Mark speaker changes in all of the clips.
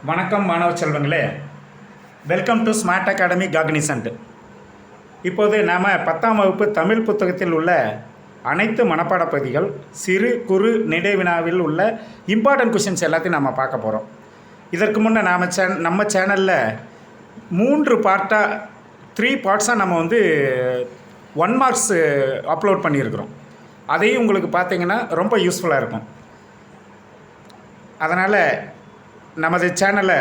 Speaker 1: வணக்கம் மாணவ செல்வங்களே, welcome to smart academy Cognizant. இப்போது நாம் 10ஆம் வகுப்பு தமிழ் புத்தகத்தில் உள்ள அனைத்து மனப்பாட பகுதிகள், சிறு குறு நெடுவினாவில் உள்ள இம்பார்ட்டன்ட் கொஷின்ஸ் எல்லாத்தையும் நாம் பார்க்க போகிறோம். இதற்கு முன்னே நம்ம சேனலில் 3 பார்ட்டாக 3 பார்ட்ஸாக நம்ம 1 மார்க்ஸ் அப்லோட் பண்ணியிருக்கிறோம். அதையும் உங்களுக்கு பார்த்தீங்கன்னா ரொம்ப யூஸ்ஃபுல்லாக இருக்கும். அதனால் நமது சேனலை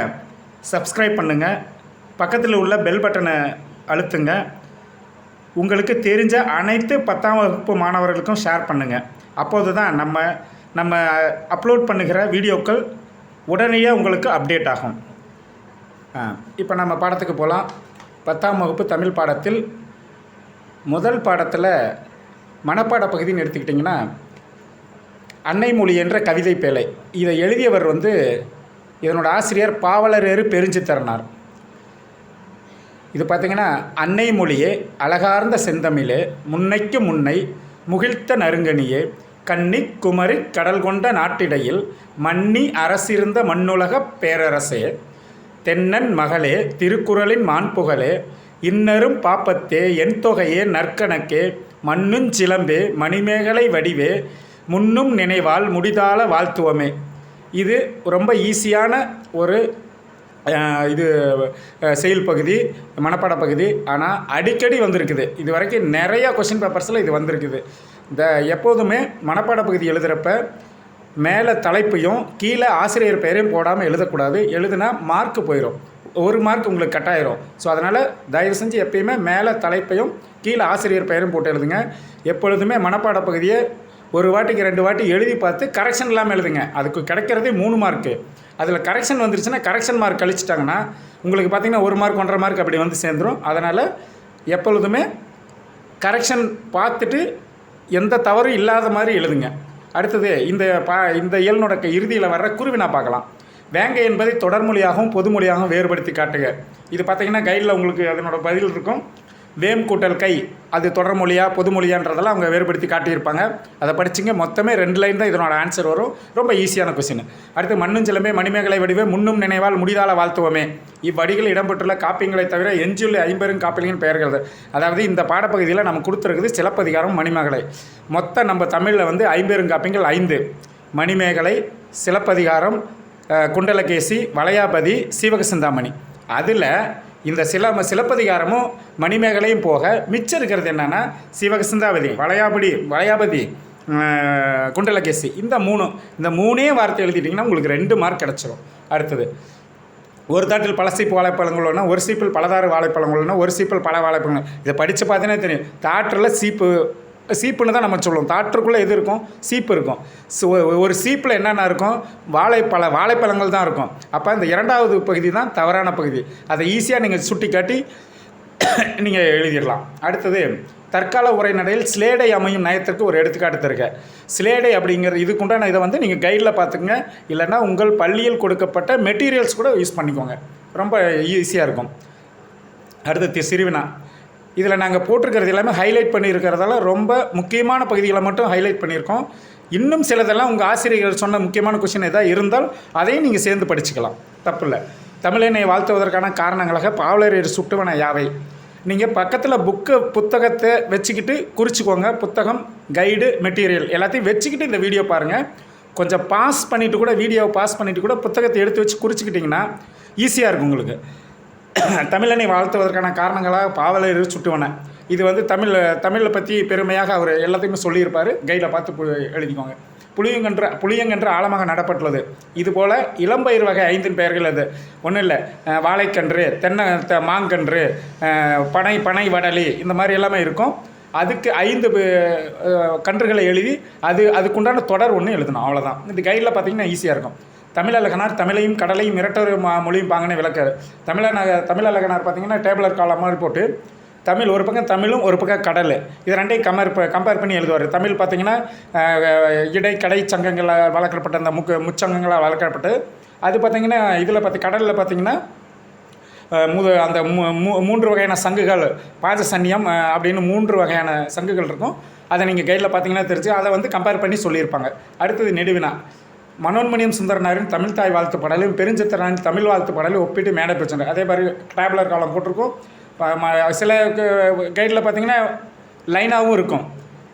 Speaker 1: சப்ஸ்கிரைப் பண்ணுங்கள், பக்கத்தில் உள்ள பெல் பட்டனை அழுத்துங்க, உங்களுக்கு தெரிஞ்ச அனைத்து 10ஆம் வகுப்பு மாணவர்களுக்கும் ஷேர் பண்ணுங்கள். அப்போது தான் நம்ம அப்லோட் பண்ணுகிற வீடியோக்கள் உடனடியாக உங்களுக்கு அப்டேட் ஆகும். இப்போ நம்ம பாடத்துக்கு போகலாம். 10ஆம் வகுப்பு தமிழ் பாடத்தில் முதல் பாடத்தில் மனப்பாட பகுதின்னு எடுத்துக்கிட்டிங்கன்னா, அன்னை மொழி என்ற கவிதை பேழை. இதை எழுதியவர் இதனோட ஆசிரியர் பாவலரேறு பெருஞ்சித்திரனார். இது பார்த்திங்கன்னா, அன்னை மொழியே அழகார்ந்த செந்தமிழே, முன்னைக்கு முன்னை முகிழ்த்த நறுங்கனியே, கன்னி குமரி கடல் கொண்ட நாட்டிடையில் மன்னி அரசிருந்த மண்ணுலகப் பேரரசே, தென்னன் மகளே திருக்குறளின் மாண்புகளே, இன்னரும் பாப்பத்தே என் தொகையே நற்கணக்கே, மண்ணுஞ்சிலம்பே மணிமேகலை வடிவே, முன்னும் நினைவால் முடிதால வாழ்த்துவமே. இது ரொம்ப ஈஸியான ஒரு செயல் பகுதி, மனப்பாட பகுதி. ஆனால் அடிக்கடி வந்திருக்குது. இது வரைக்கும் நிறையா கொஷின் பேப்பர்ஸில் இது வந்திருக்குது. எப்போதுமே மனப்பாட பகுதி எழுதுகிறப்ப மேலே தலைப்பையும் கீழே ஆசிரியர் பெயரையும் போடாமல் எழுதக்கூடாது. எழுதுனா மார்க்கு போயிடும், 1 மார்க் உங்களுக்கு கட்டாயிரும். ஸோ அதனால் தயவு செஞ்சு எப்பயுமே மேலே தலைப்பையும் கீழே ஆசிரியர் பெயரும் போட்டு எழுதுங்க. எப்பொழுதுமே மனப்பாட பகுதியை 1 வாட்டிக்கு 2 வாட்டி எழுதி பார்த்து கரெக்ஷன் இல்லாமல் எழுதுங்க. அதுக்கு கிடைக்கிறதே 3 மார்க்கு. அதில் கரெக்ஷன் வந்துருச்சுன்னா கரெக்ஷன் மார்க் கழிச்சிட்டாங்கன்னா உங்களுக்கு பார்த்திங்கன்னா 1 மார்க் 1.5 மார்க் அப்படி சேர்ந்துடும். அதனால் எப்பொழுதுமே கரெக்ஷன் பார்த்துட்டு எந்த தவறும் இல்லாத மாதிரி எழுதுங்க. அடுத்தது இந்த இயல்னோட இறுதியில் வர்ற குருவினா பார்க்கலாம். வேங்கை என்பதை தொடர்மொழியாகவும் பொதுமொழியாகவும் வேறுபடுத்தி காட்டுக. இது பார்த்திங்கன்னா கைடில் உங்களுக்கு அதனோட பதில் இருக்கும். வேம் கூட்டல் கை, அது தொடர்மொழியா பொதுமொழியான்றதெல்லாம் அவங்க வேறுபடுத்தி காட்டியிருப்பாங்க. அதை படிச்சிங்க. மொத்தமே 2 லைன் தான் இதனோட ஆன்சர் வரும். ரொம்ப ஈஸியான கொஸ்டின். அடுத்து மண்ணுஞ்சிலமே மணிமேகலை வடிவே, முன்னும் நினைவால் முடிதால வாழ்த்துவமே. இவ்வடிகள் இடம்பெற்றுள்ள காப்பியங்களை தவிர எஞ்சியுள்ள 50 காப்பியங்களின் பெயர்கள். அதாவது இந்த பாடப்பகுதியில் நம்ம கொடுத்துருக்குது சிலப்பதிகாரம், மணிமேகலை. மொத்தம் நம்ம தமிழில் 50 காப்பியங்கள் 5: மணிமேகலை, சிலப்பதிகாரம், குண்டலகேசி, வளையாபதி, சீவக சிந்தாமணி. அதில் இந்த சிலப்பதிகாரமும் மணிமேகலையும் போக மிச்சம் இருக்கிறது என்னென்னா சீவக சிந்தாமணி, வளையாபதி, குண்டலகேசி. இந்த 3 வார்த்தை எழுதிட்டிங்கன்னா உங்களுக்கு 2 மார்க் கிடச்சிரும். அடுத்தது, ஒரு தாட்டில் பல சீப்பு வாழைப்பழங்கள் ஒன்று, ஒரு சீப்பில் பலதாறு வாழைப்பழங்கள் ஒன்று, ஒரு சீப்பில் பல வாழைப்பழங்கள். இதை படித்து பார்த்தீங்கன்னா தெரியும். தாற்றில் சீப்புன்னு தான் நம்ம சொல்லுவோம். தாற்றுக்குள்ளே எது இருக்கும்? சீப்பு இருக்கும். ஒரு சீப்பில் என்னென்ன இருக்கும்? வாழைப்பழங்கள் தான் இருக்கும். அப்போ இந்த 2வது பகுதி தான் தவறான பகுதி. அதை ஈஸியாக நீங்கள் சுட்டி காட்டி நீங்கள் எழுதிடலாம். அடுத்தது, தற்கால உரைநடையில் ஸ்லேடை அமையும் நயத்திற்கு ஒரு எடுத்துக்காட்டு தருக. ஸ்லேடை அப்படிங்கிற இதுக்குண்டான இதை நீங்கள் கைடில் பார்த்துக்குங்க. இல்லைன்னா உங்கள் பள்ளியில் கொடுக்கப்பட்ட மெட்டீரியல்ஸ் கூட யூஸ் பண்ணிக்கோங்க. ரொம்ப ஈஸியாக இருக்கும். அடுத்து சிறுவினா. இதில் நாங்கள் போட்டிருக்கிறது எல்லாமே ஹைலைட் பண்ணியிருக்கிறதால ரொம்ப முக்கியமான பகுதிகளை மட்டும் ஹைலைட் பண்ணியிருக்கோம். இன்னும் சிலதெல்லாம் உங்கள் ஆசிரியர்கள் சொன்ன முக்கியமான கொஷின் எதாவது இருந்தால் அதையும் நீங்கள் சேர்ந்து படிச்சுக்கலாம், தப்பு இல்லை. தமிழனை வாழ்த்துவதற்கான காரணங்களாக பாவலரேறு சுட்டுவன யாவை. நீங்கள் பக்கத்தில் புத்தகத்தை வச்சுக்கிட்டு குறிச்சிக்கோங்க. புத்தகம், கைடு, மெட்டீரியல் எல்லாத்தையும் வச்சுக்கிட்டு இந்த வீடியோ பாருங்கள். கொஞ்சம் வீடியோவை பாஸ் பண்ணிவிட்டு கூட புத்தகத்தை எடுத்து வச்சு குறிச்சிக்கிட்டிங்கன்னா ஈஸியாக இருக்கும் உங்களுக்கு. தமிழனை வாழ்த்துவதற்கான காரணங்களாக பாவலரேறு சுட்டுவன. இது தமிழில் பற்றி பெருமையாக அவர் எல்லாத்தையுமே சொல்லியிருப்பார். கைடில் பார்த்து எழுதிக்கோங்க. புளியங்கன்று ஆழமாக நடப்பட்டுள்ளது. இதுபோல் இளம்பயிர் வகை 5 பெயர்கள். அது ஒன்றும் இல்லை, வாழைக்கன்று, மாங்கன்று, பனை வடலி, இந்த மாதிரி எல்லாமே இருக்கும். அதுக்கு 5 கன்றுகளை எழுதி அதுக்குண்டான தொடர் ஒன்று எழுதணும். அவ்வளோதான். இந்த கைடில் பார்த்திங்கன்னா ஈஸியாக இருக்கும். தமிழழகனார் தமிழையும் கடலையும் இரட்டொரு மொழியும் பாங்கன்னு விளக்காரு. தமிழழகனார் பார்த்திங்கன்னா டேபிளர் காலம் மாதிரி போட்டு தமிழ் ஒரு பக்கம் தமிழும் ஒரு பக்கம் கடல், இது 2ஐயும் கம்பேர் பண்ணி எழுதுவார். தமிழ் பார்த்திங்கன்னா கடை சங்கங்களால் வளர்க்கப்பட்ட அந்த முச்சங்கங்களால் வளர்க்கப்பட்டு, அது பார்த்திங்கன்னா இதில் கடலில் பார்த்திங்கன்னா அந்த 3 வகையான சங்குகள், பாஜசன்யம் அப்படின்னு 3 வகையான சங்குகள் இருக்கும். அதை நீங்கள் கைடில் பார்த்திங்கன்னா தெரிஞ்சு அதை கம்பேர் பண்ணி சொல்லியிருப்பாங்க. அடுத்தது நெடுவினா. மனோன்மணியம் சுந்தரனாரின் தமிழ் தாய் வாழ்த்து பாடலையும் பெருஞ்சித்திரனாரின் தமிழ் வாழ்த்து பாடலையும் ஒப்பிட்டு மேடை பிரச்சனை. அதே மாதிரி டேப்லர் காலம் போட்டிருக்கோம். சில கைடில் பார்த்தீங்கன்னா லைனாகவும் இருக்கும்.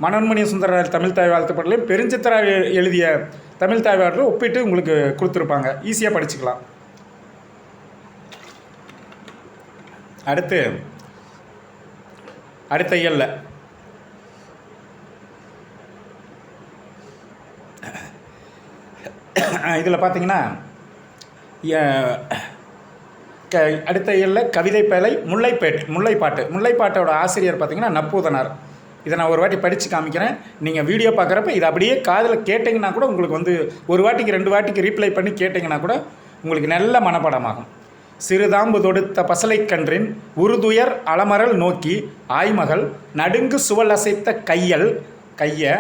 Speaker 1: மனோன்மணியம் சுந்தரனார் தமிழ் தாய் வாழ்த்து பாடலையும் பெருஞ்சித்திரா எழுதிய தமிழ் தாய் வாழ்த்து ஒப்பிட்டு உங்களுக்கு கொடுத்துருப்பாங்க. ஈஸியாக படிச்சுக்கலாம். அடுத்த இயல்ல இதில் பார்த்தீங்கன்னா அடுத்த இயலில் கவிதை பேழை முல்லைப்பாட்டோட ஆசிரியர் பார்த்தீங்கன்னா நப்பூதனார். இதை நான் ஒரு வாட்டி படித்து காமிக்கிறேன். நீங்கள் வீடியோ பார்க்குறப்ப இதை அப்படியே காதில் கேட்டிங்கன்னா கூட உங்களுக்கு வந்து ஒரு வாட்டிக்கு 2 வாட்டிக்கு ரீப்ளை பண்ணி கேட்டிங்கன்னா கூட உங்களுக்கு நல்ல மனப்பாடமாகும். சிறுதாம்பு தொடுத்த பசலைக்கன்றின் உருதுயர் அலமரல் நோக்கி ஆய்மகள் நடுங்கு சுவல் அசைத்த கைய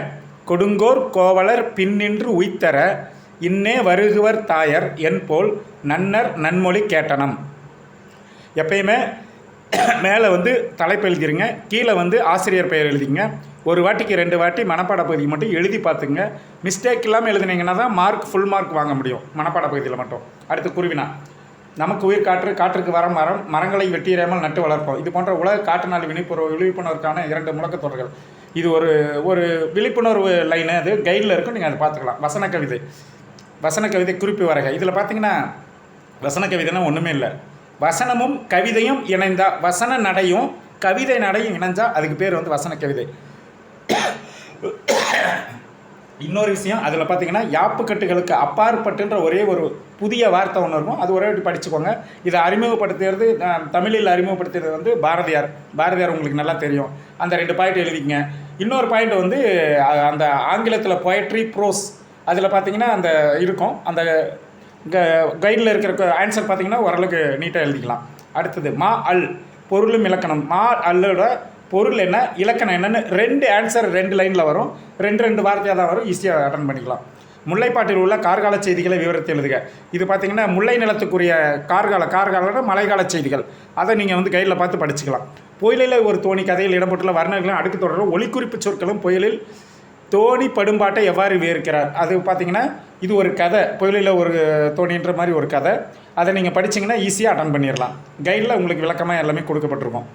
Speaker 1: கொடுங்கோர் கோவலர் பின்னின்று உய்த்தர இன்னே வருகுவர் தாயர் என் போல் நன்னர் நன்மொழி கேட்டனம். எப்பயுமே மேலே வந்து தலைப்பு எழுதிருங்க, கீழே வந்து ஆசிரியர் பெயர் எழுதிங்க. ஒரு வாட்டிக்கு 2 வாட்டி மனப்பாட பகுதி மட்டும் எழுதி பார்த்துங்க. மிஸ்டேக் இல்லாமல் எழுதினீங்கன்னா தான் ஃபுல் மார்க் வாங்க முடியும் மனப்பாட பகுதியில் மட்டும். அடுத்து குருவினா. நமக்கு உயிர் காற்றுக்கு வர மரங்களை வெட்டியறாமல் நட்டு வளர்ப்போம். இது போன்ற உலக காற்று நாள் விழிப்புணர்வுக்கான 2 முழக்கத்தொடர்கள். இது ஒரு விழிப்புணர்வு லைனு. அது கைடில் இருக்கும், நீங்கள் அதை பார்த்துக்கலாம். வசன கவிதை குறிப்பு வரகை. இதில் பார்த்தீங்கன்னா வசன கவிதைனா ஒன்றுமே இல்லை. வசனமும் கவிதையும் இணைந்தா, வசன நடையும் கவிதை நடையும் இணைஞ்சால் அதுக்கு பேர் வந்து வசன கவிதை. இன்னொரு விஷயம், அதில் பார்த்தீங்கன்னா யாப்புக்கட்டுகளுக்கு அப்பாற்பட்டுன்ற ஒரே ஒரு புதிய வார்த்தை ஒன்று இருக்கும். அது ஒரே வாட்டி படிச்சுக்கோங்க. இதை அறிமுகப்படுத்துகிறது, தமிழில் அறிமுகப்படுத்துறது வந்து பாரதியார் உங்களுக்கு நல்லா தெரியும். அந்த 2 பாயிண்ட் எழுதிக்கங்க. இன்னொரு பாயிண்ட் வந்து அந்த ஆங்கிலத்தில் பொயட்ரி ப்ரோஸ் அதில் பார்த்தீங்கன்னா அந்த இருக்கும். அந்த கைடில் இருக்கிற ஆன்சர் பார்த்தீங்கன்னா ஓரளவுக்கு நீட்டாக எழுதிக்கலாம். அடுத்தது பொருளும் இலக்கணம். அல்லோட பொருள் என்ன, இலக்கணம் என்னன்னு 2 ஆன்சர் 2 லைனில் வரும். 2 வார்த்தையாக தான் வரும். ஈஸியாக அட்டன் பண்ணிக்கலாம். முல்லைப்பாட்டில் உள்ள கார்கால செய்திகளை விவரத்தை எழுதுக. இது பார்த்தீங்கன்னா முல்லை நிலத்துக்குரிய கார்கால மழைக்கால செய்திகள். அதை நீங்கள் வந்து கைடில் பார்த்து படிச்சுக்கலாம். புயலில் ஒரு தோணி கதையில் இடம்பெற்றுள்ள வர்ணங்களும் அடுக்கு தொடரும் ஒலிக்குறிப்பு சொற்களும் புயலில் தோணி படும்பாட்டை எவ்வாறு விவரிக்கிறார். அது பார்த்தீங்கன்னா இது ஒரு கதை, புயலில் ஒரு தோணின்ற மாதிரி ஒரு கதை. அதை நீங்கள் படிச்சிங்கன்னா ஈஸியாக அட்டன் பண்ணிடலாம். கைடில் உங்களுக்கு விளக்கமாக எல்லாமே கொடுக்கப்பட்டிருக்கும்.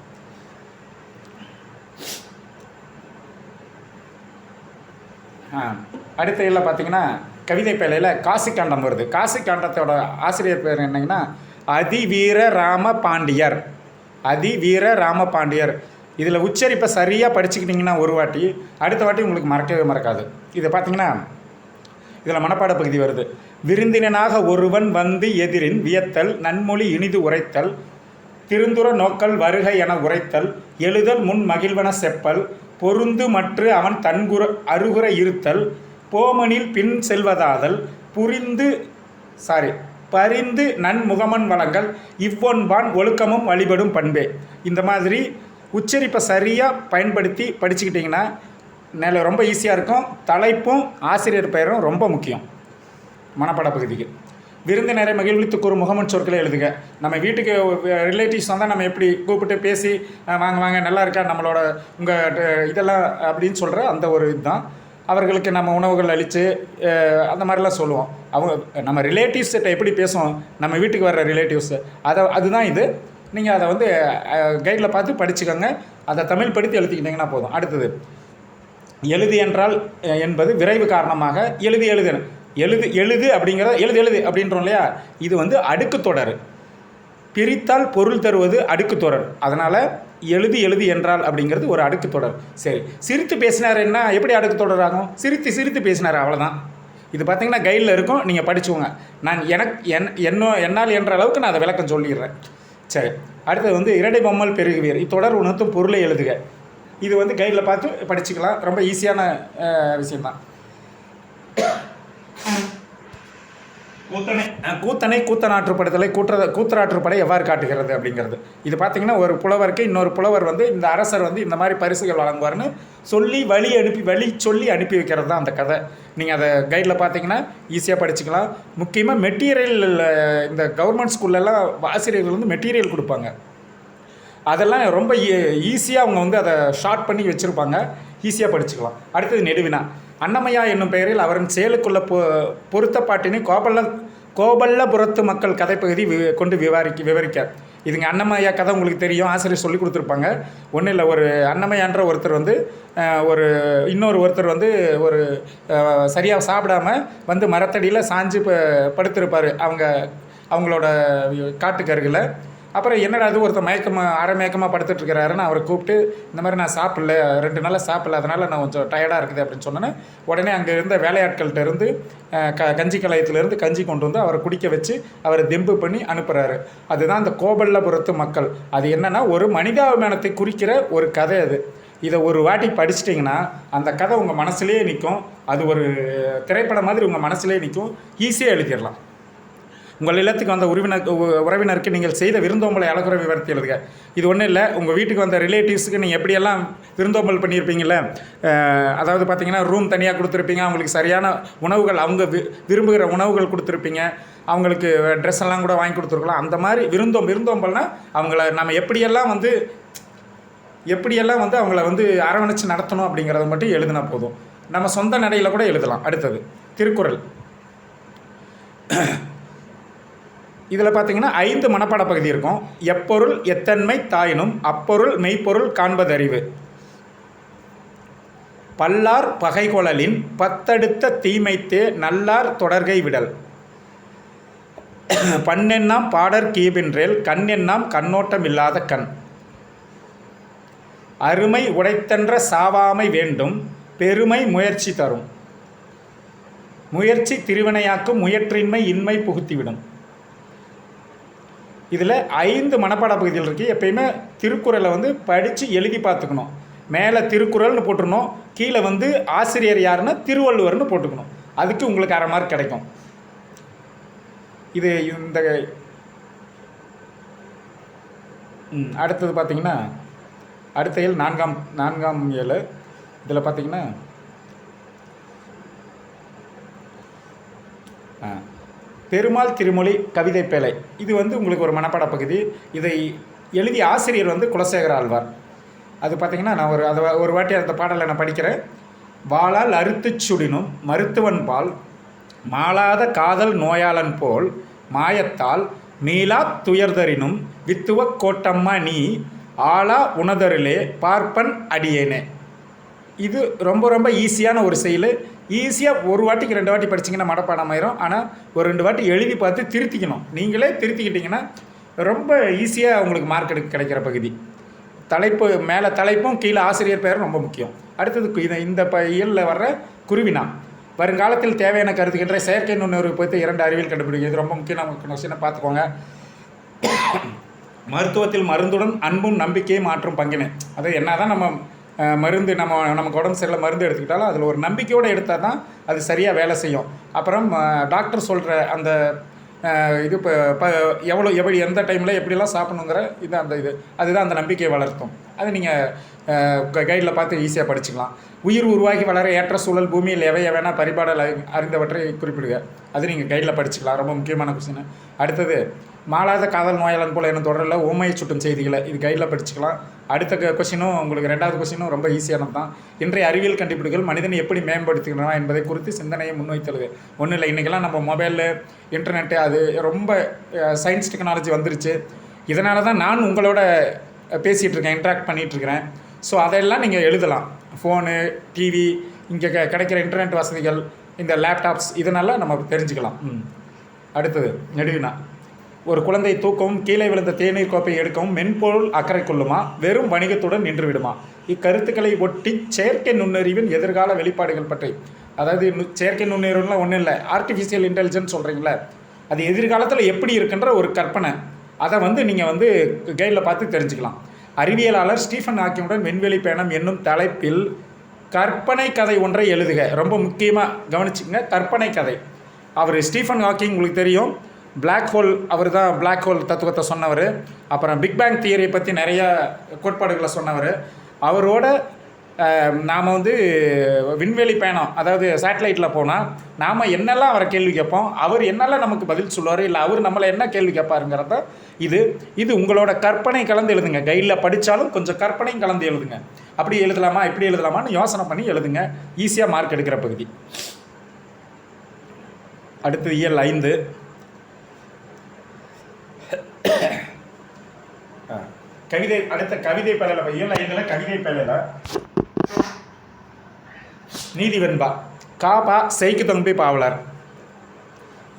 Speaker 1: அடுத்த இதில் பார்த்தீங்கன்னா கவிதை பேழையில் காசிக்காண்டம் வருது. காசிக்காண்டத்தோட ஆசிரியர் பேர் என்னங்கன்னா அதிவீர ராமபாண்டியர். இதில் உச்சரிப்பை சரியாக படிச்சுக்கிட்டிங்கன்னா ஒரு வாட்டி, அடுத்த வாட்டி உங்களுக்கு மறக்கவே மறக்காது. இதை பார்த்தீங்கன்னா இதில் மனப்பாட பகுதி வருது. விருந்தினனாக ஒருவன் வந்து எதிரின் வியத்தல் நன்மொழி இனிது உரைத்தல் திருந்துர நோக்கல் வருகை என உரைத்தல் எழுதல் முன் மகிழ்வன செப்பல் பொருந்து மற்று அவன் அருகுற இருத்தல் போமனில் பின் செல்வதாதல் பரிந்து நன்முகமன் வழங்கல் இவ்வொன்பான் ஒழுக்கமும் வழிபடும் பண்பே. இந்த மாதிரி உச்சரிப்பை சரியாக பயன்படுத்தி படிச்சுக்கிட்டிங்கன்னா ரொம்ப ஈஸியாக இருக்கும். தலைப்பும் ஆசிரியர் பெயரும் ரொம்ப முக்கியம் மனப்பாட பகுதிக்கு. விருந்தினரை மகிழ்வித்துக்கு ஒரு முகமன் சொற்களை எழுதுக. நம்ம வீட்டுக்கு ரிலேட்டிவ்ஸ் வந்தால் நம்ம எப்படி கூப்பிட்டு பேசி வாங்க நல்லா இருக்கா நம்மளோட உங்கள் இதெல்லாம் அப்படின்னு சொல்கிற அந்த ஒரு இதுதான். அவர்களுக்கு நம்ம உணவுகள் அளித்து அந்த மாதிரிலாம் சொல்லுவோம். நம்ம ரிலேட்டிவ்ஸ்கிட்ட எப்படி பேசுவோம், நம்ம வீட்டுக்கு வர்ற ரிலேட்டிவ்ஸு அதுதான் இது. நீங்கள் அதை வந்து கைடில் பார்த்து படிச்சுக்கோங்க. அதை தமிழ் படித்து எழுதிக்கிட்டிங்கன்னா போதும். அடுத்தது எழுது என்றால் என்பது விரைவு காரணமாக எழுது அப்படிங்கிறத எழுது அப்படின்றோம் இல்லையா. இது வந்து அடுக்கு தொடர். பிரித்தால் பொருள் தருவது அடுக்கு தொடர். அதனால் எழுது என்றால் அப்படிங்கிறது ஒரு அடுக்கு தொடர். சரி, சிரித்து பேசினார் என்ன எப்படி அடுக்கு தொடர் ஆகும்? சிரித்து பேசினார், அவ்வளோதான். இது பார்த்தீங்கன்னா கைடில் இருக்கும், நீங்கள் படிச்சுவோங்க. நான் என்னால் என்ற அளவுக்கு நான் அதை விளக்கம் சொல்லிடுறேன். சரி, அடுத்தது வந்து இரடை பொம்மல் பெருகுவீர் இத்தொடர் உணர்த்தும் பொருளை எழுதுக. இது வந்து கைடில் பார்த்து படிச்சுக்கலாம். ரொம்ப ஈஸியான விஷயம்தான். கூத்தனாற்றுப்படத்தலை கூத்தராற்றுப்படை எவ்வாறு காட்டுகிறது அப்படிங்கிறது. இது பார்த்தீங்கன்னா ஒரு புலவருக்கு இன்னொரு புலவர் வந்து இந்த அரசர் வந்து இந்த மாதிரி பரிசுகள் வழங்குவார்னு சொல்லி வழி சொல்லி அனுப்பி வைக்கிறது தான் அந்த கதை. நீங்கள் அதை கைடில் பார்த்தீங்கன்னா ஈஸியாக படிச்சுக்கலாம். முக்கியமாக மெட்டீரியல், இந்த கவர்மெண்ட் ஸ்கூல்லலாம் ஆசிரியர்கள் வந்து மெட்டீரியல் கொடுப்பாங்க. அதெல்லாம் ரொம்ப ஈஸியாக அவங்க வந்து அதை ஷார்ட் பண்ணி வச்சுருப்பாங்க. ஈஸியாக படிச்சுக்கலாம். அடுத்தது நெடுவினா. அன்னமையா என்னும் பெயரில் அவரின் செயலுக்குள்ள பொருத்தப்பாட்டினை கோபல்லபுரத்து மக்கள் கதைப்பகுதி கொண்டு விவரிக்க. இதுங்க அன்னமையா கதை உங்களுக்கு தெரியும், ஆசிரியர் சொல்லி கொடுத்துருப்பாங்க. ஒன்றும் இல்லை, ஒரு அன்னமையான்ற ஒருத்தர் வந்து இன்னொரு ஒருத்தர் வந்து ஒரு சரியாக சாப்பிடாமல் வந்து மரத்தடியில் சாஞ்சு படுத்திருப்பார் அவங்களோட காட்டுக்கு அருகில். அப்புறம் என்னடா அது ஒருத்தர் அரை மயக்கமாக படுத்துட்ருக்கிறாருன்னு அவரை கூப்பிட்டு, இந்த மாதிரி நான் சாப்பிடல, 2 நாளாக சாப்பிடல, அதனால் நான் கொஞ்சம் டயர்டாக இருக்குது அப்படின்னு சொன்னேன்னே உடனே அங்கே இருந்த வேலையாட்கள்கிட்ட இருந்து கஞ்சி கலையத்துலேருந்து கஞ்சி கொண்டு வந்து அவரை குடிக்க வச்சு அவரை தெம்பு பண்ணி அனுப்புகிறாரு. அதுதான் அந்த கோபல்லபுரத்து மக்கள். அது என்னென்னா ஒரு மனிதாபிமானத்தை குறிக்கிற ஒரு கதை. அது இதை ஒரு வாட்டி படிச்சிட்டிங்கன்னா அந்த கதை உங்கள் மனசுலேயே நிற்கும். அது ஒரு திரைப்படம் மாதிரி உங்கள் மனசுலேயே நிற்கும். ஈஸியாக எழுதிடலாம். உங்கள் இல்லத்துக்கு வந்த உறவினருக்கு நீங்கள் செய்த விருந்தோம்பலை அழகுற விவரத்தை எழுதுக. இது ஒன்றும் இல்லை, உங்கள் வீட்டுக்கு வந்த ரிலேட்டிவ்ஸுக்கு நீங்கள் எப்படியெல்லாம் விருந்தோம்பல் பண்ணியிருப்பீங்கள. அதாவது பார்த்திங்கன்னா ரூம் தனியாக கொடுத்துருப்பீங்க, அவங்களுக்கு சரியான உணவுகள், அவங்க விரும்புகிற உணவுகள் கொடுத்துருப்பீங்க, அவங்களுக்கு ட்ரெஸ் எல்லாம் கூட வாங்கி கொடுத்துருக்கலாம். அந்த மாதிரி விருந்தோம்பல்னால் அவங்கள நம்ம எப்படியெல்லாம் வந்து அவங்கள வந்து அரவணைச்சு நடத்தணும் அப்படிங்கிறத மட்டும் எழுதினா போதும். நம்ம சொந்த நடையில் கூட எழுதலாம். அடுத்தது திருக்குறள். இதில் பார்த்திங்கன்னா 5 மனப்பாட பகுதி இருக்கும். எப்பொருள் எத்தன்மை தாயினும் அப்பொருள் மெய்ப்பொருள் காண்பதறிவு. பல்லார் பகைகொளலின் பத்தடுத்த தீமைத்தே நல்லார் தொடர்கை விடல். பண்ணெண்ணாம் பாடற் கீபின்றேல் கண்ணெண்ணாம் கண்ணோட்டம் இல்லாத கண். அருமை உடைத்தென்ற சாவாமை வேண்டும் பெருமை முயற்சி தரும். முயற்சி திருவினையாக்கும் முயற்றின்மை இன்மை புகுத்திவிடும். இதில் 5 மனப்பாட பகுதிகள் இருக்குது. எப்பயுமே திருக்குறளை வந்து படித்து எழுதி பார்த்துக்கணும். மேலே திருக்குறள்னு போட்டுருணும், கீழே வந்து ஆசிரியர் யாருன்னா திருவள்ளுவர்னு போட்டுக்கணும். அதுக்கு உங்களுக்கு அரை மார்க் கிடைக்கும். இது இந்த அடுத்தது பார்த்திங்கன்னா அடுத்த இயல் 4ஆம் இயல். இதில் பார்த்திங்கன்னா பெருமாள் திருமொழி கவிதை பேழை. இது வந்து உங்களுக்கு ஒரு மனப்பாட பகுதி. இதை எழுதிய ஆசிரியர் வந்து குலசேகர ஆழ்வார். அது பார்த்திங்கன்னா நான் ஒரு வாட்டி அந்த பாடலை நான் படிக்கிறேன். வாளால் அறுத்துச் சுடினும் மருத்துவன் பால் மாளாத காதல் நோயாளன் போல் மாயத்தால் மீளா துயர்தரினும் வித்துவ கோட்டம்மா நீ ஆளா உணதருளே பார்ப்பன் அடியேனே. இது ரொம்ப ரொம்ப ஈஸியான ஒரு செயல். ஈஸியாக ஒரு வாட்டிக்கு 2 வாட்டி படிச்சிங்கன்னா மனப்பாடம் ஆயிரும். ஆனால் ஒரு 2 வாட்டி எழுதி பார்த்து திருத்திக்கணும். நீங்களே திருத்திக்கிட்டிங்கன்னா ரொம்ப ஈஸியாக உங்களுக்கு மார்க் கிடைக்கிற பகுதி. தலைப்பு மேலே தலைப்பும் கீழே ஆசிரியர் பெயரும் ரொம்ப முக்கியம். அடுத்தது இந்த இயலில் வர்ற குருவினா. வருங்காலத்தில் தேவையான கருதுகின்ற செயற்கை நுண்ணறிவு பற்றி 2 அறிவியல் கண்டுபிடிக்கும். இது ரொம்ப முக்கியமான கொஸ்டினை பார்த்துக்கோங்க. மருத்துவத்தில் மருந்துடன் அன்பும் நம்பிக்கையும் மாற்றும் பங்கினை. அது என்ன தான் நம்ம மருந்து நமக்கு உடம்பு சரியில்லை மருந்து எடுத்துக்கிட்டாலும் அதில் ஒரு நம்பிக்கையோடு எடுத்தால் தான் அது சரியாக வேலை செய்யும். அப்புறம் டாக்டர் சொல்கிற அந்த இது எப்படி எந்த டைமில் எப்படிலாம் சாப்பிடணுங்கிற அதுதான் அந்த நம்பிக்கையை வளர்த்தும். அது நீங்கள் கைடில் பார்த்து ஈஸியாக படிச்சுக்கலாம். உயிர் உருவாகி வளர ஏற்ற சூழல் பூமியில் எவையவேனா பரிபாடல் அறிந்தவற்றை குறிப்பிடுங்க. அது நீங்கள் கைடில் படிச்சுக்கலாம். ரொம்ப முக்கியமான கொஸ்டின். அடுத்தது மாளாத காதல் நோயாளன் போல் என்ன தொடரில் ஓமையை சுட்டும் செய்திகளை. இது கைடில் படிச்சுக்கலாம். அடுத்த கொஸ்டினும் உங்களுக்கு 2வது கொஸ்டினும் ரொம்ப ஈஸியானது தான். இன்றைய அறிவியல் கண்டுபிடிப்புகள் மனிதனை எப்படி மேம்படுத்துகிறோம் என்பதை குறித்து சிந்தனையை முன்வைத்தது. ஒன்றும் இல்லை, இன்றைக்கெல்லாம் நம்ம மொபைலு இன்டர்நெட்டு அது ரொம்ப சயின்ஸ் டெக்னாலஜி வந்துருச்சு. இதனால தான் நான் உங்களோட பேசிகிட்டு இருக்கேன், இன்ட்ராக்ட் பண்ணிகிட்ருக்கிறேன். ஸோ அதெல்லாம் நீங்கள் எழுதலாம். ஃபோனு, டிவி, இங்கே கிடைக்கிற இன்டர்நெட் வசதிகள், இந்த லேப்டாப்ஸ் இதனால நம்ம தெரிஞ்சுக்கலாம். அடுத்தது நெடுவினா. ஒரு குழந்தை தூக்கவும் கீழே விழுந்த தேநீர் கோப்பை எடுக்கவும் மென்பொருள் அக்கறை கொள்ளுமா வெறும் வணிகத்துடன் நின்று விடுமா? இக்கருத்துக்களை ஒட்டி செயற்கை நுண்ணறிவின் எதிர்கால வெளிப்பாடுகள் பற்றி. அதாவது செயற்கை நுண்ணறிவுலாம் ஒன்றும் இல்லை, ஆர்டிஃபிஷியல் இன்டெலிஜென்ஸ் சொல்கிறீங்களே, அது எதிர்காலத்தில் எப்படி இருக்குன்ற ஒரு கற்பனை. அதை வந்து நீங்கள் வந்து கைடில் பார்த்து தெரிஞ்சுக்கலாம். அறிவியலாளர் ஸ்டீஃபன் ஹாக்கிங்குடன் விண்வெளி பயணம் என்னும் தலைப்பில் கற்பனை கதை ஒன்றை எழுதுக. ரொம்ப முக்கியமாக கவனிச்சுங்க, கற்பனை கதை. அவர் ஸ்டீஃபன் ஹாக்கிங் உங்களுக்கு தெரியும், பிளாக் ஹோல், அவர் தான் பிளாக் ஹோல் தத்துவத்தை சொன்னவர். அப்புறம் பிக் பேங் தியரியை பற்றி நிறைய கோட்பாடுகளை சொன்னவர். அவரோட நாம் வந்து விண்வெளி பயணம், அதாவது சேட்டலைட்டில் போனால் நாம் என்னெல்லாம் அவரை கேள்வி கேட்போம், அவர் என்னெல்லாம் நமக்கு பதில் சொல்லுவார், இல்லை அவர் நம்மளை என்ன கேள்வி கேட்பாருங்கிறத இது உங்களோட கற்பனை கலந்து எழுதுங்க. கைடில் படித்தாலும் கொஞ்சம் கற்பனையும் கலந்து எழுதுங்க. அப்படி எழுதலாமா இப்படி எழுதலாமான்னு யோசனை பண்ணி எழுதுங்க. ஈஸியாக மார்க் எடுக்கிற பகுதி. அடுத்தது இயல் 5. கவிதை. அடுத்த கவிதை பேழையில் இயல் 5 கவிதை பேழையில் நீதி வெண்பா காபா செய்கு தொம்பி பாவலர்.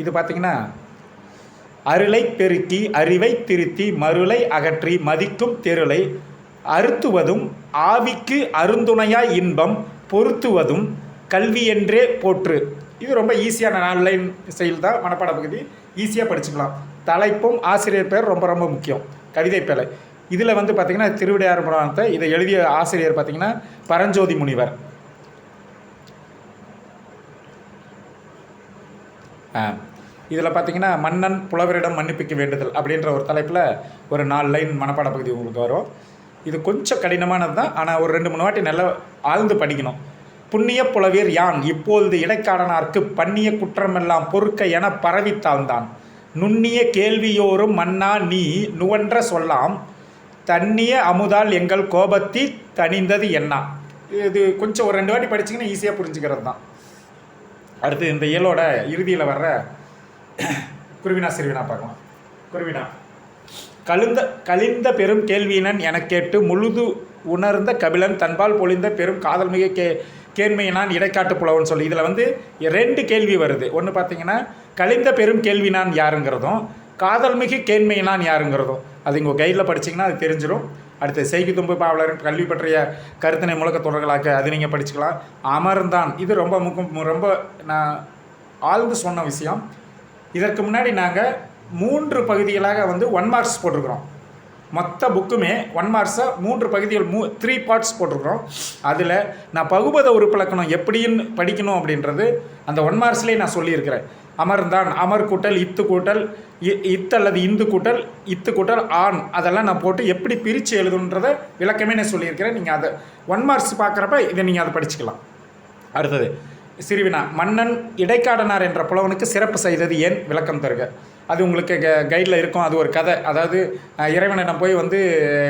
Speaker 1: இது பார்த்தீங்கன்னா, அருளை பெருக்கி அறிவை திருத்தி மருளை அகற்றி மதிக்கும் தெருளை அறுத்துவதும் ஆவிக்கு அருந்துணையாய் இன்பம் பொருத்துவதும் கல்வி என்றே போற்று. இது ரொம்ப ஈஸியான 4 லைன் செயல் தான், மனப்பாட பகுதி, ஈஸியாக படிச்சுக்கலாம். தலைப்பும் ஆசிரியர் பேர் ரொம்ப ரொம்ப முக்கியம். கவிதை பேழை இதில் வந்து பார்த்திங்கன்னா திருவிடையார் புராணத்தை இதை எழுதிய ஆசிரியர் பார்த்திங்கன்னா பரஞ்சோதி முனிவர். இதில் பார்த்திங்கன்னா மன்னன் புலவரிடம் மன்னிப்பிக்க வேண்டுதல் அப்படின்ற ஒரு தலைப்பில் ஒரு 4 லைன் மனப்பாட பகுதி உங்களுக்கு வரும். இது கொஞ்சம் கடினமானது தான், ஆனால் ஒரு 2-3 வாட்டி நல்லா ஆழ்ந்து படிக்கணும். புண்ணிய புலவீர் யான் இப்பொழுது இடைக்காடனார்க்கு பண்ணிய குற்றமெல்லாம் பொறுக்க என பரவித்தாழ்ந்தான் நுண்ணிய கேள்வியோரும் மன்னா நீ நுவன்ற சொல்லாம் தண்ணிய அமுதால் எங்கள் கோபத்தி தணிந்தது என்ன. இது கொஞ்சம் ஒரு 2 வாட்டி படிச்சிங்கன்னா ஈஸியாக புரிஞ்சுக்கிறது தான். அடுத்து இந்த இயலோட இறுதியில் வர்ற குருவினா சிறுவினா பார்க்கலாம். குருவினா கலிந்த பெரும் கேள்வியினன் என கேட்டு முழுது உணர்ந்த கபிலன் தன்பால் பொழிந்த பெரும் காதல் மிக கேண்மையினான் இடைக்காட்டு புலவன் சொல்லி. இதில் வந்து 2 கேள்வி வருது. ஒன்று பார்த்தீங்கன்னா கலிந்த பெரும் கேள்வினான் யாருங்கிறதும் காதல் மிகு கேண்மையினான் யாருங்கிறதும். அது இங்கே கைடில் படிச்சிங்கன்னா அது தெரிஞ்சிடும். அடுத்து செய்கு தும்பு பாவலரின் கல்வி பற்றிய கருத்தினை முழக்க தொடர்களாக்க அது நீங்கள் படிச்சுக்கலாம். அமர்ந்தான் இது ரொம்ப நான் ஆழ்ந்து சொன்ன விஷயம். இதற்கு முன்னாடி நாங்கள் 3 பகுதிகளாக வந்து 1 மார்க்ஸ் போட்டிருக்கிறோம். மொத்த புக்குமே 1 மார்க்ஸாக 3 பகுதிகள் 3 பார்ட்ஸ் போட்டிருக்கிறோம். அதில் நான் பகுபத உறுப்பிலக்கணம் எப்படின்னு படிக்கணும் அப்படின்றது அந்த 1 மார்க்ஸ்லேயே நான் சொல்லியிருக்கிறேன். அமர்ந்தான், அமர் கூட்டல் இத்து கூட்டல் இத்து அல்லது இந்து கூட்டல் இத்து கூட்டல் ஆண், அதெல்லாம் நான் போட்டு எப்படி பிரித்து எழுதுன்றதை விளக்கமே நான் சொல்லியிருக்கிறேன். நீங்கள் அதை 1 மார்க்ஸ் பார்க்குறப்ப இதை நீங்கள் அதை படிச்சுக்கலாம். அடுத்தது சிறுவினா மன்னன் இடைக்காடனார் என்ற புலவனுக்கு சிறப்பு செய்தது ஏன் விளக்கம் தருக. அது உங்களுக்கு கைடில் இருக்கும். அது ஒரு கதை. அதாவது இறைவனிடம் போய் வந்து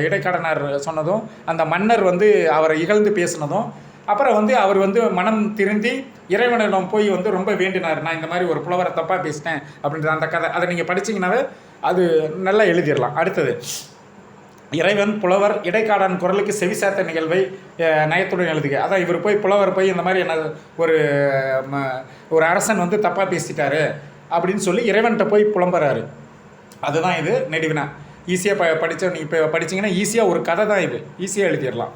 Speaker 1: இடைக்காடனார் சொன்னதும் அந்த மன்னர் வந்து அவரை இகழ்ந்து பேசினதும் அப்புறம் வந்து அவர் வந்து மனம் திருந்தி இறைவனிடம் போய் வந்து ரொம்ப வேண்டினார், நான் இந்த மாதிரி ஒரு புலவரை தப்பாக பேசிட்டேன் அப்படின்ற அந்த கதை. அதை நீங்கள் படிச்சிங்கனாவே அது நல்லா எழுதிடலாம். அடுத்தது இறைவன் புலவர் இடைக்காடன் குரலுக்கு செவிசாத்த நிகழ்வை நயத்துடன் எழுதுக. அதான் இவர் போய் புலவர் போய் இந்த மாதிரி என்ன ஒரு அரசன் வந்து தப்பாக பேசிட்டாரு அப்படின்னு சொல்லி இறைவன்கிட்ட போய் புலம்புறாரு. அதுதான் இது நெடுவினா. ஈஸியாக படித்த நீங்கள் இப்போ படிச்சிங்கன்னா ஈஸியாக ஒரு கதை தான் இது, ஈஸியாக எழுதிடலாம்.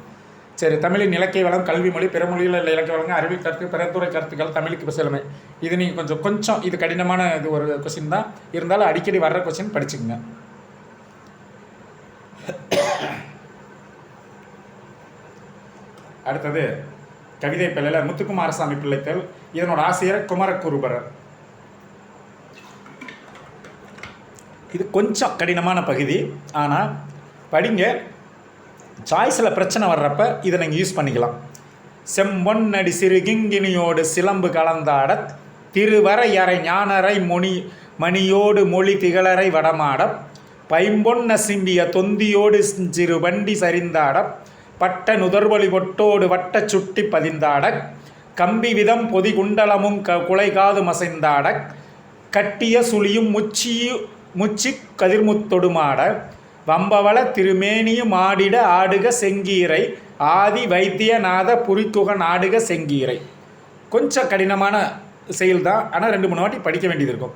Speaker 1: சரி, தமிழின் இலக்கிய வளம் கல்வி மொழி பிற மொழியில் இலக்கிய வளங்க அறிவியல் கருத்து பிறத்துறை கருத்துக்கள் தமிழுக்கு செலுமை. இது நீங்கள் கொஞ்சம் இது கடினமான இது ஒரு கொஸ்டின் தான், இருந்தாலும் அடிக்கடி வர்ற கொஸ்டின் படிச்சுக்கோங்க. அடுத்தது கவிதை பிள்ளையில் முத்துக்குமாரசாமி பிள்ளைத்தல். இதனோட ஆசிரியர் குமரகுருபரர். இது கொஞ்சம் கடினமான பகுதி, ஆனால் படிங்க. சாய்ஸில் பிரச்சனை வர்றப்ப இதை நீங்கள் யூஸ் பண்ணிக்கலாம். செம்பொன்னடி சிறு கிங்கினியோடு சிலம்பு கலந்தாட திருவரை அறை ஞானரை மணியோடு மொழி திகழரை வடமாட பைம்பொன்ன சிம்பிய தொந்தியோடு சிறு வண்டி சரிந்தாட பட்ட நுதர்வழி ஒட்டோடு வட்ட சுட்டி பதிந்தாட கம்பி விதம் பொதி குண்டலமும் குலைகாது மசைந்தாட கட்டிய சுழியும் முச்சி கதிர்முத்தொடுமாட வம்பவள திருமேனியும் ஆடிட ஆடுக செங்கீரை ஆதி வைத்தியநாத புரிக்குகன் ஆடுக செங்கீரை. கொஞ்சம் கடினமான செயல் தான், ஆனால் 2-3 வாட்டி படிக்க வேண்டியது இருக்கும்.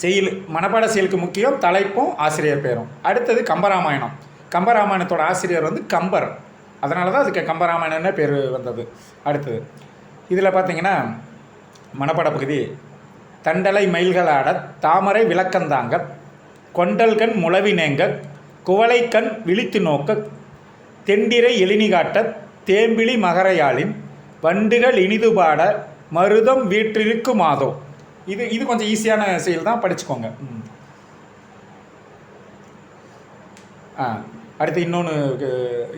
Speaker 1: செயல் மனப்பாட செயலுக்கு முக்கியம் தலைப்பும் ஆசிரியர் பேரும். அடுத்தது கம்பராமாயணம். கம்பராமாயணத்தோட ஆசிரியர் வந்து கம்பர், அதனால தான் அதுக்கு கம்பராமாயணம்னே பேர் வந்தது. அடுத்தது இதில் பார்த்தீங்கன்னா மனப்பாட பகுதி தண்டலை மயில்களாட தாமரை விளக்கந்தாங்க கொண்டல்கண் முளவினேங்க குவளைக்கண் விழித்து நோக்க தெண்டிரை எழினி காட்ட தேம்பிளி மகரையாளின் வண்டுகள் இனிது பாட மருதம் வீற்றிருக்கு மாதோ. இது கொஞ்சம் ஈஸியான செயல் தான், படிச்சுக்கோங்க. அடுத்து இன்னொன்று